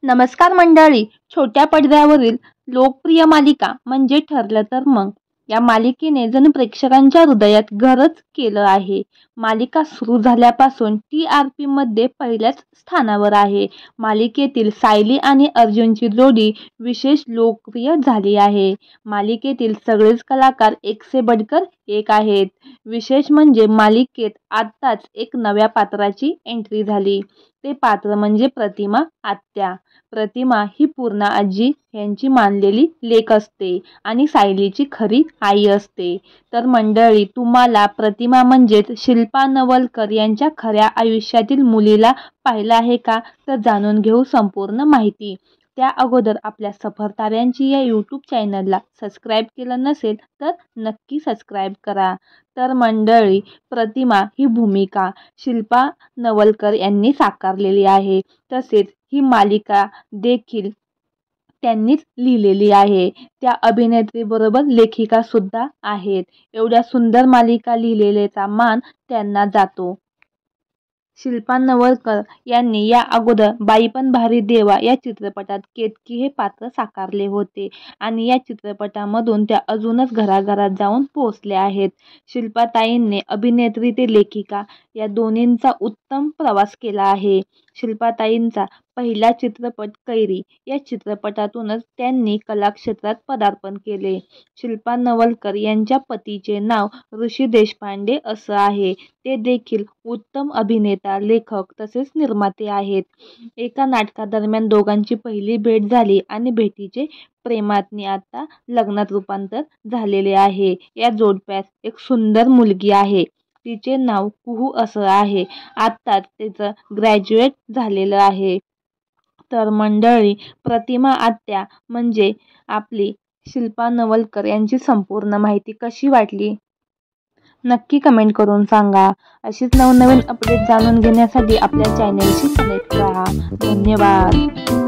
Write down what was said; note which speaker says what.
Speaker 1: नमस्कार मंडळी. छोट्या पडद्यावरील लोकप्रिय मालिका म्हणजे ठरलं तर मग या मालिकेने जण प्रेक्षकांच्या हृदयात घरच केलं आहे. मालिका सुरू झाल्यापासून TRP मध्ये पहिल्याच स्थानावर आहे. मालिकेतील सायली आणि अर्जुनची जोडी विशेष लोकप्रिय झाली आहे. मालिकेतील सगळेच कलाकार एक से बढ़कर एक आहेत. विशेष म्हणजे मालिकेत आत्ताच एक नव्या पात्राची एंट्री झाली. ते पात्र म्हणजे प्रतिमा आत्या. प्रतिमा ही पूर्णा आजी यांची मानलेली लेक असते आणि सायलीची खरी आई असते. तर मंडळी, तुम्हाला प्रतिमा म्हणजेच शिल्पा नवलकर यांच्या खऱ्या आयुष्यातील मुलीला पाहिलं आहे का? तर जाणून घेऊ संपूर्ण माहिती. त्या अगोदर आपल्या सफर ताऱ्यांची या यूट्यूब चॅनलला सबस्क्राईब केलं नसेल तर नक्की सबस्क्राईब करा. तर मंडळी, प्रतिमा ही भूमिका शिल्पा नवलकर यांनी साकारलेली आहे. तसेच ही मालिका देखील त्यांनीच लिहिलेली आहे. त्या अभिनेत्री बरोबर लेखिका सुद्धा आहेत. एवढ्या सुंदर मालिका लिहिलेल्याचा मान त्यांना जातो. शिल्पा नवलकर यांनी या अगोदर बाई पण भारी देवा या चित्रपटात केतकी हे पात्र साकारले होते आणि या चित्रपटामधून त्या अजूनच घराघरात जाऊन पोहोचल्या आहेत. शिल्पाताईंनी अभिनेत्री ते लेखिका या दोन्हींचा उत्तम प्रवास केला आहे. शिल्पाताईंचा पहिला चित्रपट कैरी या चित्रपटातूनच त्यांनी कलाक्षेत्रात पदार्पण केले. शिल्पा नवलकर यांच्या पतीचे नाव ऋषी देशपांडे असं आहे. ते देखील उत्तम अभिनेता, लेखक तसेच निर्माते आहेत. एका नाटकादरम्यान दोघांची पहिली भेट झाली आणि भेटीचे प्रेमातनी आता लग्नात रूपांतर झालेले आहे. या जोडप्यास एक सुंदर मुलगी आहे. तिचे नाव कुहू असं आहे. आत्ताच तिचं ग्रॅज्युएट झालेलं आहे. तर मंडळी, प्रतिमा आत्या म्हणजे आपली शिल्पा नवलकर यांची संपूर्ण माहिती कशी वाटली नक्की कमेंट करून सांगा. अशीच नवनवीन अपडेट जाणून घेण्यासाठी आपल्या चॅनेलशी कनेक्ट राहा. धन्यवाद.